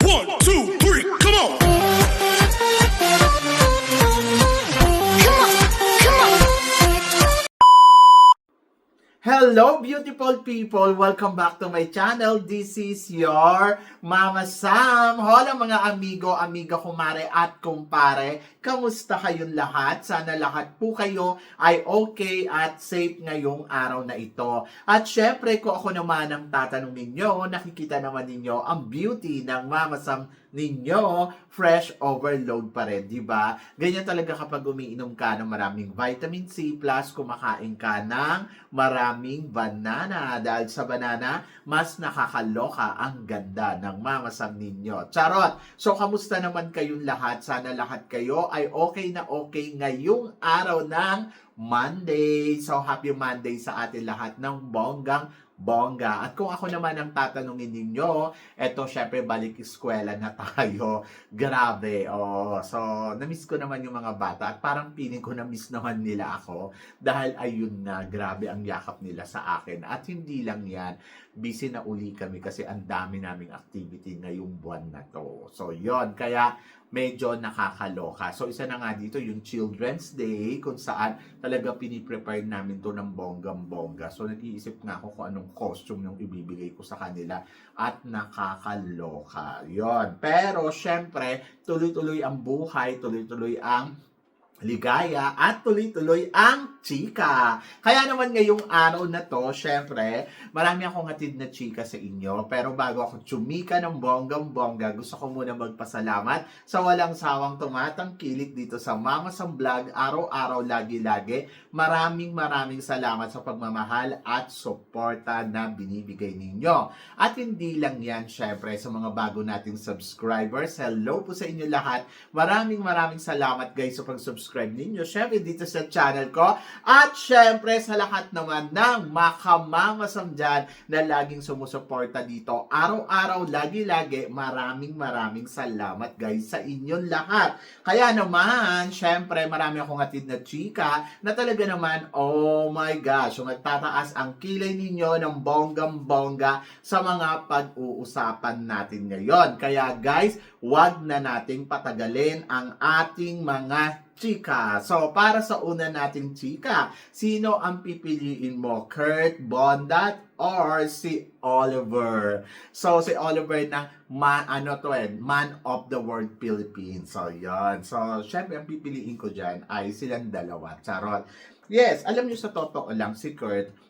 1, 2, 3, come on! Hello beautiful people! Welcome back to my channel. This is your Mama Sam. Hola mga amigo, amiga, kumare at kumpare. Kamusta kayong lahat? Sana lahat po kayo ay okay at safe ngayong araw na ito. At syempre kung ako naman ang tatanungin nyo, nakikita naman ninyo ang beauty ng Mama Sam ninyo, fresh overload pa rin, di ba? Ganyan talaga kapag umiinom ka ng maraming vitamin C plus kumakain ka ng maraming banana. Dahil sa banana, mas nakakaloka ang ganda ng mamasam ninyo. Charot! So, kamusta naman kayong lahat? Sana lahat kayo ay okay na okay ngayong araw ng Monday. So, happy Monday sa atin lahat ng bongga. At kung ako naman ang tatanungin ninyo, eto syempre balik eskwela na tayo. Grabe. Oh. So, na-miss ko naman yung mga bata at parang feeling ko na-miss naman nila ako dahil ayun na, grabe ang yakap nila sa akin. At hindi lang yan, busy na uli kami kasi ang dami naming activity ngayong buwan na to. So, yon kaya medyo nakakaloka. So, isa na nga dito yung Children's Day kung saan talaga piniprepare namin to ng bonggang-bongga. So, nag-iisip nga ako kung anong costume yung ibibigay ko sa kanila at nakakaloka. Yon. Pero, syempre, tuloy-tuloy ang buhay, tuloy-tuloy ang ligaya at tuloy-tuloy ang chika. Kaya naman ngayong araw na to, syempre, marami akong hatid na chika sa inyo. Pero bago ako tsumika ng bonggang-bongga, gusto ko muna magpasalamat sa walang sawang tumatangkilik dito sa Mama Sam Vlog, araw-araw, lagi-lagi. Maraming salamat sa pagmamahal at suporta na binibigay ninyo. At hindi lang yan, syempre, sa mga bago nating subscribers. Hello po sa inyo lahat. Maraming salamat guys sa pag-subscribe ninyo, syempre dito sa channel ko, at syempre sa lahat naman ng makamamasam dyan na laging sumusuporta dito araw-araw, lagi-lagi. Maraming salamat guys sa inyong lahat. Kaya naman, syempre marami akong hatid na chika na talaga naman, oh my gosh, so magtataas ang kilay ninyo ng bonggang-bongga sa mga pag-uusapan natin ngayon. Kaya guys, wag na nating patagalin ang ating mga chika. So, para sa una nating chika, sino ang pipiliin mo? Kurt Vonnegut or si Oliver? So, si Oliver na Man of the World Philippines. So, yan. So, syempre, ang pipiliin ko dyan ay silang dalawa. Charot. Yes, alam nyo sa totoo lang, si Kurt,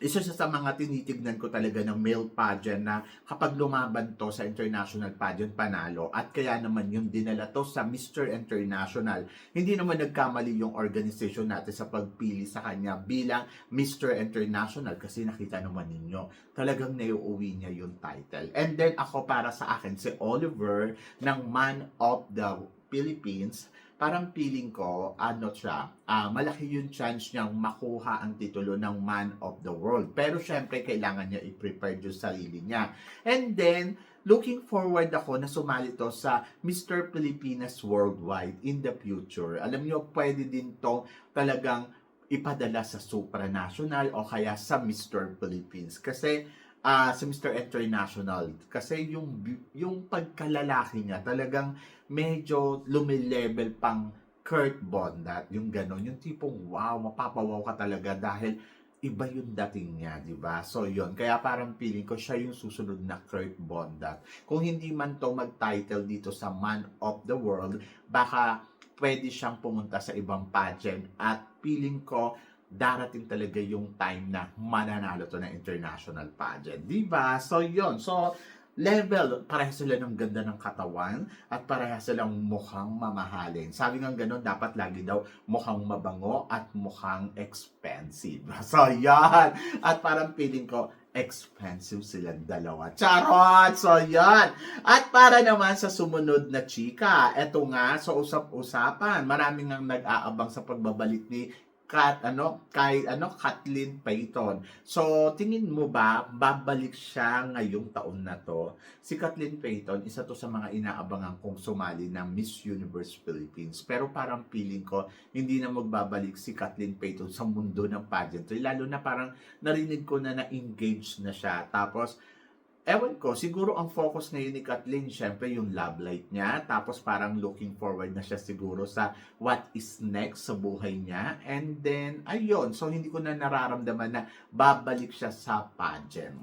isa siya sa mga tinitignan ko talaga ng male pageant na kapag lumaban to sa international pageant, panalo. At kaya naman yung dinala to sa Mr. International. Hindi naman nagkamali yung organization natin sa pagpili sa kanya bilang Mr. International kasi nakita naman ninyo, talagang naiuwi niya yung title. And then ako, para sa akin, si Oliver ng Man of the Philippines, parang feeling ko, malaki yung chance niyang makuha ang titulo ng Man of the World. Pero syempre, kailangan niya i-prepare yung sarili niya. And then, looking forward ako na sumali to sa Mr. Pilipinas Worldwide in the future. Alam niyo, pwede din to talagang ipadala sa supranational o kaya sa Mr. Philippines. Kasi, sa Mr. International. Kasi yung pagkalalaki niya, talagang medyo lumilevel pang Kurt Vonnegut. Yung gano'n, yung tipong wow, mapapawaw ka talaga dahil iba yung dating niya, di ba? So, yon. Kaya parang feeling ko siya yung susunod na Kurt Vonnegut. Kung hindi man to mag-title dito sa Man of the World, baka pwede siyang pumunta sa ibang pageant at feeling ko darating talaga yung time na mananalo to na international pageant. Diba? So, yon. So, level, parehas sila ng ganda ng katawan at parehas silang mukhang mamahalin. Sabi nga gano'n, dapat lagi daw mukhang mabango at mukhang expensive. So, yan. At parang feeling ko, expensive silang dalawa. Charot! So, yan. At para naman sa sumunod na chika, eto nga, so usap-usapan. Maraming nang nag-aabang sa pagbabalik ni Kathleen Payton. So, tingin mo ba babalik siya ngayong taon na to? Si Kathleen Payton, isa to sa mga inaabangan kong sumali ng Miss Universe Philippines. Pero parang feeling ko, hindi na magbabalik si Kathleen Payton sa mundo ng pageantry. Lalo na parang narinig ko na na-engage na siya. Tapos, ewan ko, siguro ang focus ngayon ni Kathleen, syempre yung love life niya, tapos parang looking forward na siya siguro sa what is next sa buhay niya. And then, ayun, so hindi ko na nararamdaman na babalik siya sa pageant.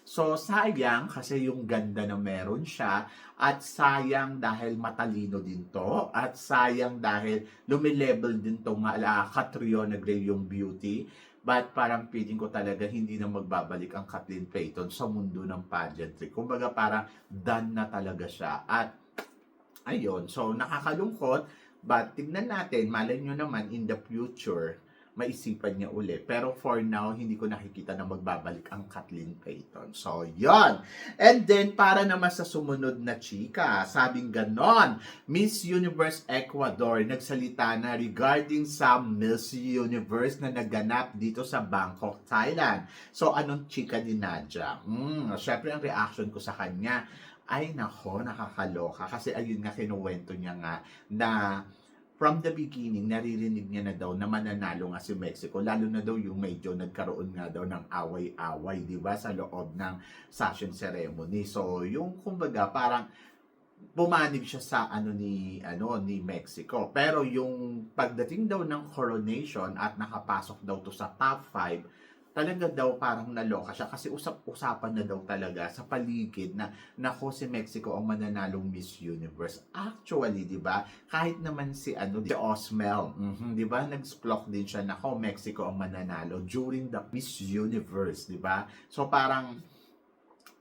So, sayang kasi yung ganda na meron siya, at sayang dahil matalino din to, at sayang dahil lumilevel din tong Catriona Gray yung beauty. But parang feeling ko talaga hindi na magbabalik ang Kathleen Payton sa mundo ng pageantry. Kumbaga parang done na talaga siya. At ayun, so nakakalungkot. But tignan natin, malay nyo naman in the future, maisipan niya uli. Pero for now, hindi ko nakikita na magbabalik ang Kathleen Payton. So, yon. And then, para naman sa sumunod na chika, sabing ganon, Miss Universe Ecuador nagsalita na regarding sa Miss Universe na naganap dito sa Bangkok, Thailand. So, anong chika ni Nadia? Syempre, ang reaction ko sa kanya, ay nako, nakakaloka. Kasi ayun nga, kinuwento niya nga na from the beginning, naririnig niya na daw na mananalo nga si Mexico. Lalo na daw yung medyo nagkaroon nga daw ng away-away, di ba, sa loob ng session ceremony. So, yung kumbaga, parang pumanig siya sa ni Mexico. Pero yung pagdating daw ng coronation at nakapasok daw to sa top 5, talaga daw parang naloka siya kasi usapan na daw talaga sa paligid na nako si Mexico ang mananalong Miss Universe. Actually, 'di ba? Kahit naman si si Osmel, 'di ba? Nag-splok din siya nako Mexico ang mananalo during the Miss Universe, 'di ba? So parang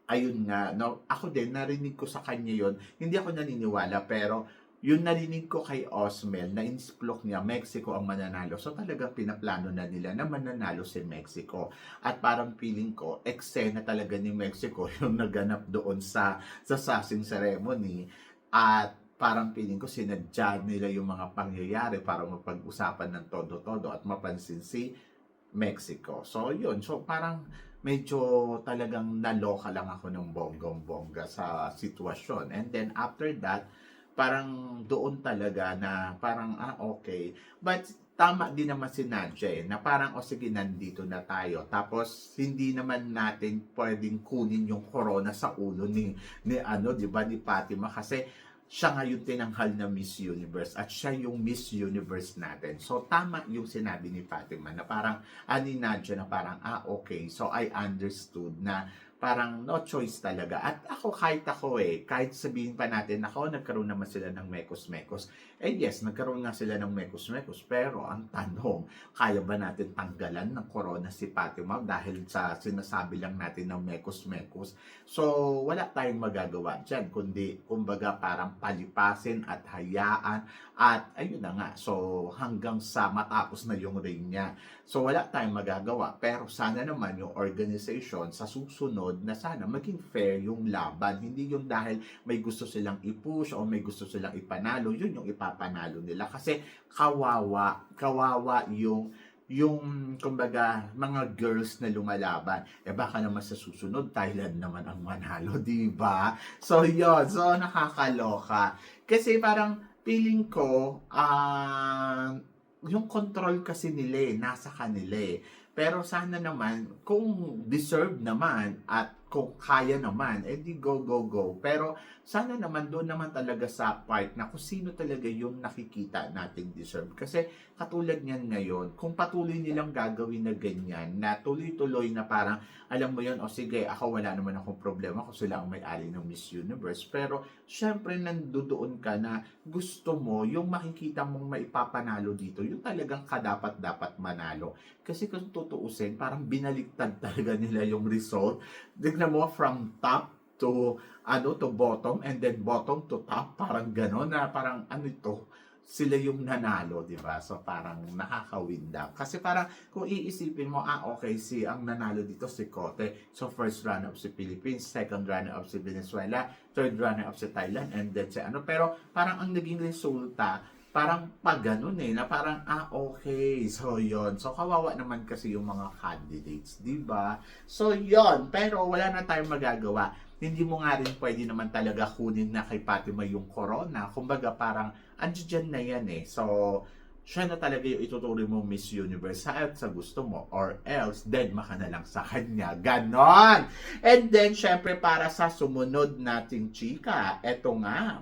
ayun nga, no, ako din narinig ko sa kanya 'yon. Hindi ako naniniwala pero yung narinig ko kay Osmel na insplok niya, Mexico ang mananalo. So talaga pinaplano na nila na mananalo si Mexico. At parang feeling ko, eksena talaga ni Mexico yung naganap doon sa sassing ceremony. At parang feeling ko sinadya nila yung mga pangyayari para mapag-usapan ng todo-todo at mapansin si Mexico. So yun, so parang medyo talagang naloka lang ako ng bonggong-bongga sa sitwasyon. And then after that, parang doon talaga na parang okay. But tama din naman si Nadia na parang sige nandito na tayo. Tapos hindi naman natin pwedeng kunin yung corona sa ulo ni 'di ba ni Fatima kasi siya nga yung tinanghal na Miss Universe at siya yung Miss Universe natin. So tama yung sinabi ni Fatima na parang ni Nadia na parang okay. So I understood na parang no choice talaga. At kahit sabihin pa natin, nagkaroon naman sila ng mekos-mekos. Yes, nagkaroon nga sila ng mekos-mekos. Pero ang tanong, kaya ba natin tanggalan ng corona si Fatima dahil sa sinasabi lang natin ng mekos-mekos? So, wala tayong magagawa dyan, kundi, kumbaga, parang palipasin at hayaan. At ayun na nga, so hanggang sa matapos na yung reign niya. So, wala tayong magagawa. Pero sana naman yung organization sa susunod na sana maging fair yung laban. Hindi yung dahil may gusto silang i-push o may gusto silang ipanalo, yun yung ipapanalo nila. Kasi kawawa yung kumbaga mga girls na lumalaban. Baka naman sa susunod Thailand naman ang manalo, di ba? So yun, so nakakaloka. Kasi parang feeling ko yung control kasi nila nasa kanila Pero sana naman, kung deserve naman at kung kaya naman, di go. Pero sana naman doon naman talaga sa part na kung sino talaga yung nakikita nating deserve. Kasi katulad niyan ngayon, kung patuloy nilang gagawin na ganyan, na tuloy-tuloy na parang, alam mo yun, sige, ako wala naman akong problema kung sila ang may-ari ng Miss Universe. Pero syempre nandoon ka na gusto mo, yung makikita mong maipapanalo dito, yung talagang kadapat-dapat manalo. Kasi kung tutuusin, parang binaliktad talaga nila yung result. Tignan mo from top to bottom and then bottom to top, parang gano'n na parang sila yung nanalo, di ba? So parang nakaka-win down. Kasi parang kung iisipin mo, okay, ang nanalo dito si Cote. So first runner-up si Philippines, second runner-up si Venezuela, third runner-up si Thailand, and then pero parang ang naging resulta, parang pag ganun na parang okay, so yon. So kawawa naman kasi yung mga candidates, di ba? So yon, pero wala na tayong magagawa. Hindi mo nga rin pwede naman talaga kunin na kay Fatima yung corona. Kumbaga parang andyan na yan So siya na talaga yung ituturing mo Miss Universe sa gusto mo, or else deadma ka na lang sa kanya. Ganon! And then, syempre, para sa sumunod nating chika, eto nga,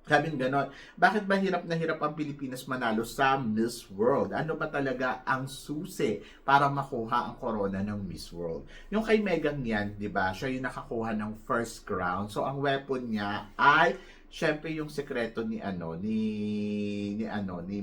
sabing ganon, bakit ba hirap na hirap ang Pilipinas manalo sa Miss World? Ano ba talaga ang susi para makuha ang corona ng Miss World? Yung kay Megan yan, di ba? Siya yung nakakuha ng first crown. So, ang weapon niya ay, syempre, yung sekreto ni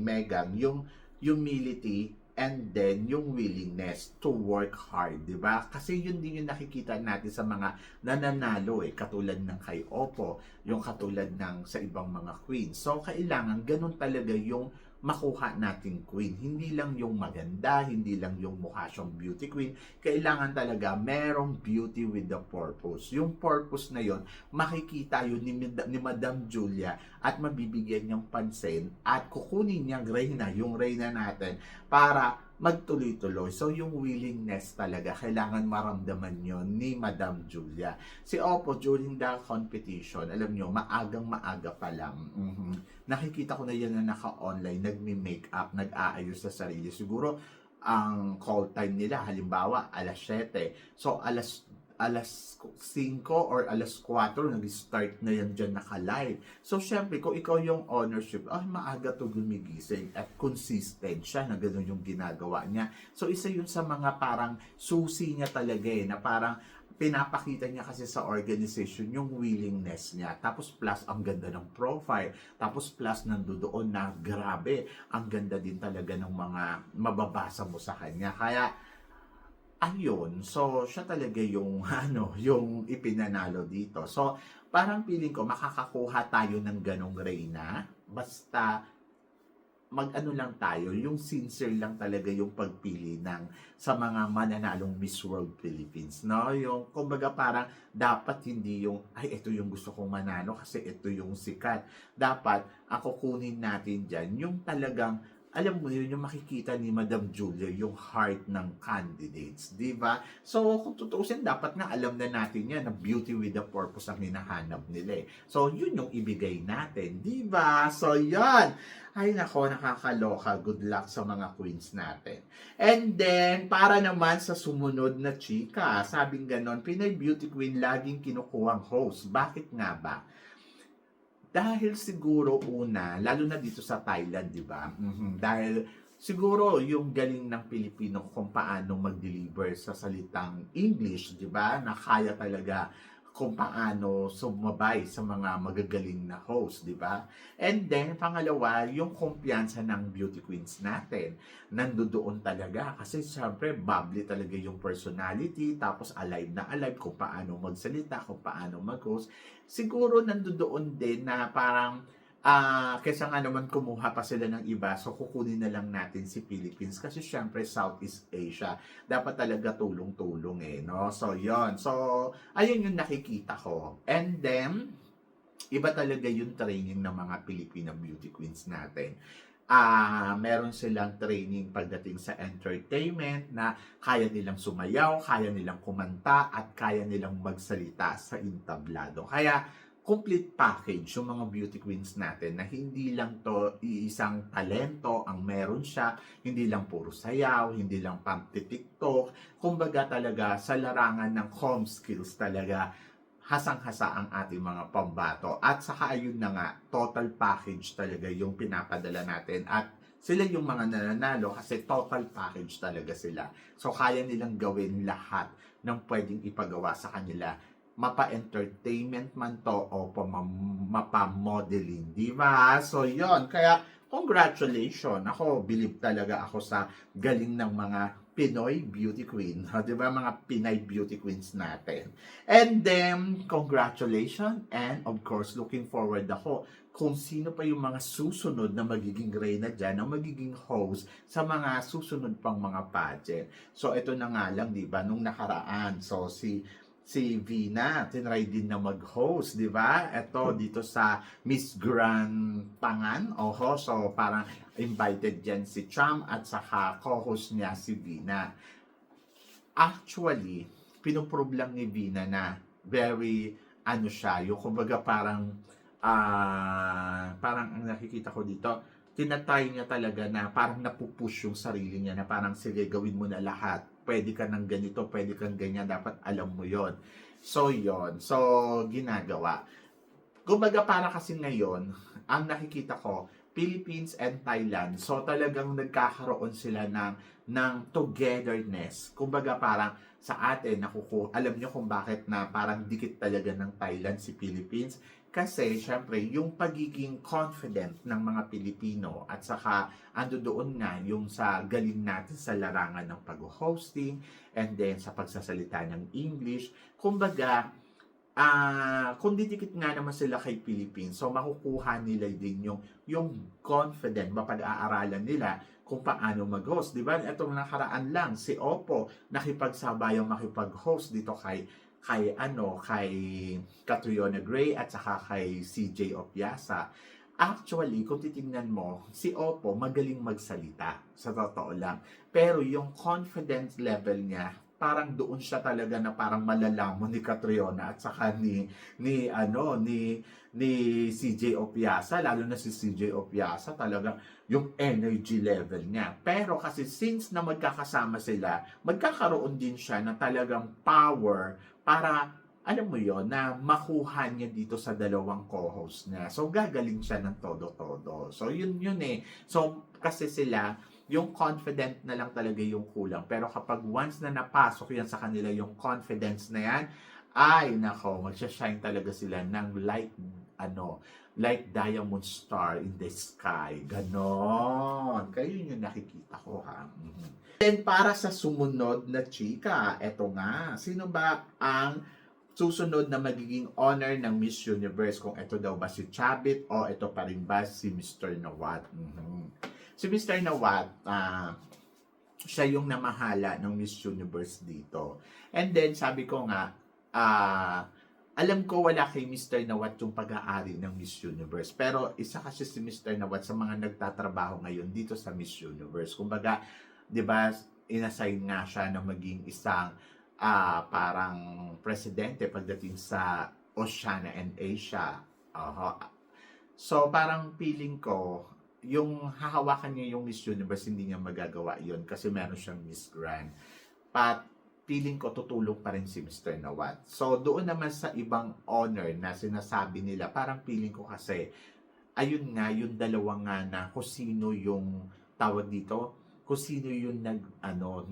Megan, yung humility and then yung willingness to work hard, di ba? Kasi yun din yung nakikita natin sa mga nananalo katulad ng kay Oppo, yung katulad ng sa ibang mga queen. So, kailangan ganun talaga yung makuha nating queen. Hindi lang yung maganda, hindi lang yung mukha siyang beauty queen. Kailangan talaga merong beauty with the purpose. Yung purpose na yon, makikita yun ni Madam Julia at mabibigyan niyang pansin at kukunin niyang reyna, yung reyna natin, para magtuloy-tuloy. So, yung willingness talaga, kailangan maramdaman yon ni Madam Julia. Si Oppo, during the competition, alam nyo, maagang-maaga pa lang, nakikita ko na yan na naka-online, nagme-makeup, nag-aayos sa sarili. Siguro, ang call time nila, halimbawa, alas 7. So, alas 5 or alas 4, nag-start na yan dyan naka-live. So, syempre, kung ikaw yung ownership, maaga to gumigising at consistent siya na gano'n yung ginagawa niya. So, isa yun sa mga parang susi niya talaga na parang pinapakita niya kasi sa organization yung willingness niya. Tapos plus ang ganda ng profile. Tapos plus nandoon na grabe, ang ganda din talaga ng mga mababasa mo sa kanya. Kaya ayun, so siya talaga yung yung ipinanalo dito. So parang feeling ko makakakuha tayo ng ganong reyna basta mag-ano lang tayo, yung sincere lang talaga yung pagpili sa mga mananalong Miss World Philippines, no? Yung, kumbaga parang, dapat hindi yung, ito yung gusto kong manalo kasi ito yung sikat. Dapat, ako kunin natin dyan, yung talagang, alam mo yun, yung makikita ni Madam Julia, yung heart ng candidates, di ba? So, kung tutuusin, dapat nga alam na natin yan, na beauty with a purpose ang hinahanap nila. So, yun yung ibigay natin, di ba? So, yan. Ay nako, nakakaloka. Good luck sa mga queens natin. And then, para naman sa sumunod na chika, sabing ganon, Pinay Beauty Queen laging kinukuhang host. Bakit nga ba? Dahil siguro una, lalo na dito sa Thailand, di ba? Dahil siguro yung galing ng Pilipino kung paano mag-deliver sa salitang English, di ba? Na kaya talaga kung paano sumabay sa mga magagaling na host, di ba? And then, pangalawa, yung kumpiyansa ng beauty queens natin. Nandoon talaga. Kasi syempre, bubbly talaga yung personality, tapos alive na alive kung paano magsalita, kung paano mag-host. Siguro nandoon din na parang kaysa nga naman kumuha pa sila ng iba, so kukunin na lang natin si Philippines kasi syempre Southeast Asia, dapat talaga tulong-tulong no? So, yon. So, ayun yung nakikita ko. And then, iba talaga yung training ng mga Filipino beauty queens natin. Meron silang training pagdating sa entertainment na kaya nilang sumayaw, kaya nilang kumanta, at kaya nilang magsalita sa entablado. Kaya, complete package yung mga beauty queens natin na hindi lang to iisang talento ang meron siya, hindi lang puro sayaw, hindi lang pang-tiktok, kumbaga talaga sa larangan ng com skills talaga hasang-hasa ang ating mga pambato. At saka ayun na nga, total package talaga yung pinapadala natin at sila yung mga nananalo kasi total package talaga sila. So kaya nilang gawin lahat ng pwedeng ipagawa sa kanila, mapa-entertainment man to o mapa-modeling, di ba? So, yon. Kaya, congratulations. Ako, believe talaga ako sa galing ng mga Pinoy beauty queen. Di ba? Mga Pinay beauty queens natin. And then, congratulations. And, of course, looking forward ako kung sino pa yung mga susunod na magiging reyna dyan, na magiging host sa mga susunod pang mga pageant. So, ito na nga lang, di ba? Nung nakaraan, so, si Vina, tinry din na mag-host, di ba? Ito, dito sa Miss Grand Pangan. So parang invited dyan si Cham at saka co-host niya si Vina. Actually, pinoproblem ni Vina na very, siya, yung kumbaga parang ang nakikita ko dito, tinatry niya talaga na parang napupush yung sarili niya na parang sige gawin mo na lahat. Pwede ka ng ganito, pwede kang ganyan, dapat alam mo yon. So yon. So ginagawa. Kumbaga para kasi ngayon, ang nakikita ko, Philippines and Thailand. So talagang nagkakaroon sila ng togetherness. Kumbaga parang sa atin, alam niyo kung bakit na parang dikit talaga ng Thailand si Philippines. Kasi, syempre, yung pagiging confident ng mga Pilipino at saka ando doon nga yung sa galing natin sa larangan ng pag-hosting and then sa pagsasalita ng English. Kumbaga, kung didikit nga naman sila kay Philippines, so makukuha nila din yung confident, mapag-aaralan nila kung paano mag-host. Diba? Itong nakaraan lang, si Oppo nakipagsabayang makipag-host dito kay Catriona Gray at saka kay CJ Opiasa. Actually, kung titingnan mo, si Oppo magaling magsalita, sa totoo lang. Pero yung confidence level niya, parang doon siya talaga na parang malalamon ni Catriona at saka ni CJ Opiasa, lalo na si CJ Opiasa, talaga yung energy level niya. Pero kasi since na magkakasama sila, magkakaroon din siya na talagang power para, alam mo yon na makuha niya dito sa dalawang co-host niya. So, gagaling siya ng todo-todo. So, yun eh. So, kasi sila, yung confident na lang talaga yung kulang. Pero kapag once na napasok yan sa kanila, yung confidence na yan, ay, nako, magsashine talaga sila ng like diamond star in the sky. Ganon. Kayo yung nakikita ko, ha? Then, para sa sumunod na chika, eto nga, sino ba ang susunod na magiging honor ng Miss Universe? Kung ito daw ba si Chabit o ito pa rin ba si Mr. Nawat? Si Mr. Nawat, siya yung namahala ng Miss Universe dito. And then, sabi ko nga, alam ko wala kay Mr. Nawat yung pag-aari ng Miss Universe. Pero isa kasi si Mr. Nawat sa mga nagtatrabaho ngayon dito sa Miss Universe. Kumbaga, di ba, inassign nga siya na maging isang parang presidente pagdating sa Oceania and Asia. So, parang feeling ko, yung hahawakan niya yung Miss Universe, hindi niya magagawa yun kasi meron siyang Miss Grand. But, feeling ko tutulong pa rin si Mr. Nawat. So, doon naman sa ibang honor na sinasabi nila, parang feeling ko kasi, ayun nga, yung dalawa nga na kung sino yung tawag dito, kung sino yung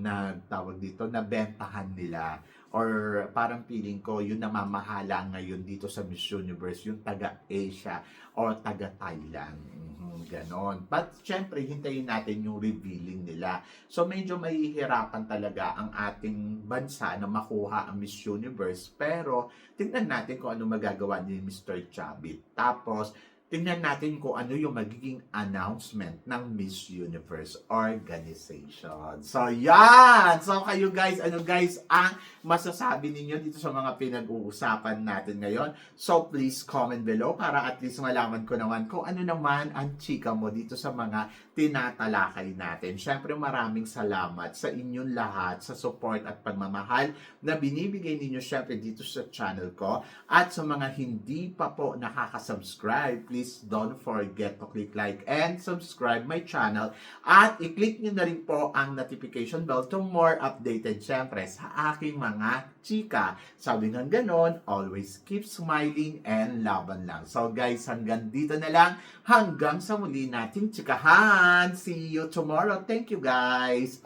nagtawag dito, nabentahan nila. Or parang feeling ko, yung namamahala ngayon dito sa Miss Universe, yung taga-Asia or taga-Thailand. Ganon. But, syempre, hintayin natin yung revealing nila. So, medyo mahihirapan talaga ang ating bansa na makuha ang Miss Universe. Pero, tingnan natin kung ano magagawa ni Mr. Chabit. Tapos, tingnan natin kung ano yung magiging announcement ng Miss Universe Organization. So, yan! So, kayo guys, ano guys ang masasabi ninyo dito sa mga pinag-uusapan natin ngayon? So, please comment below para at least malaman ko naman kung ano naman ang chika mo dito sa mga tinatalakay natin. Syempre, maraming salamat sa inyong lahat sa support at pagmamahal na binibigay ninyo syempre dito sa channel ko. At sa mga hindi pa po nakaka-subscribe, please don't forget to click like and subscribe my channel at i-click nyo na rin po ang notification bell to more updated syempre sa aking mga chika. Sabi nga ganon, always keep smiling and laban lang. So guys, hanggang dito na lang. Hanggang sa muli nating chikahan. See you tomorrow. Thank you guys.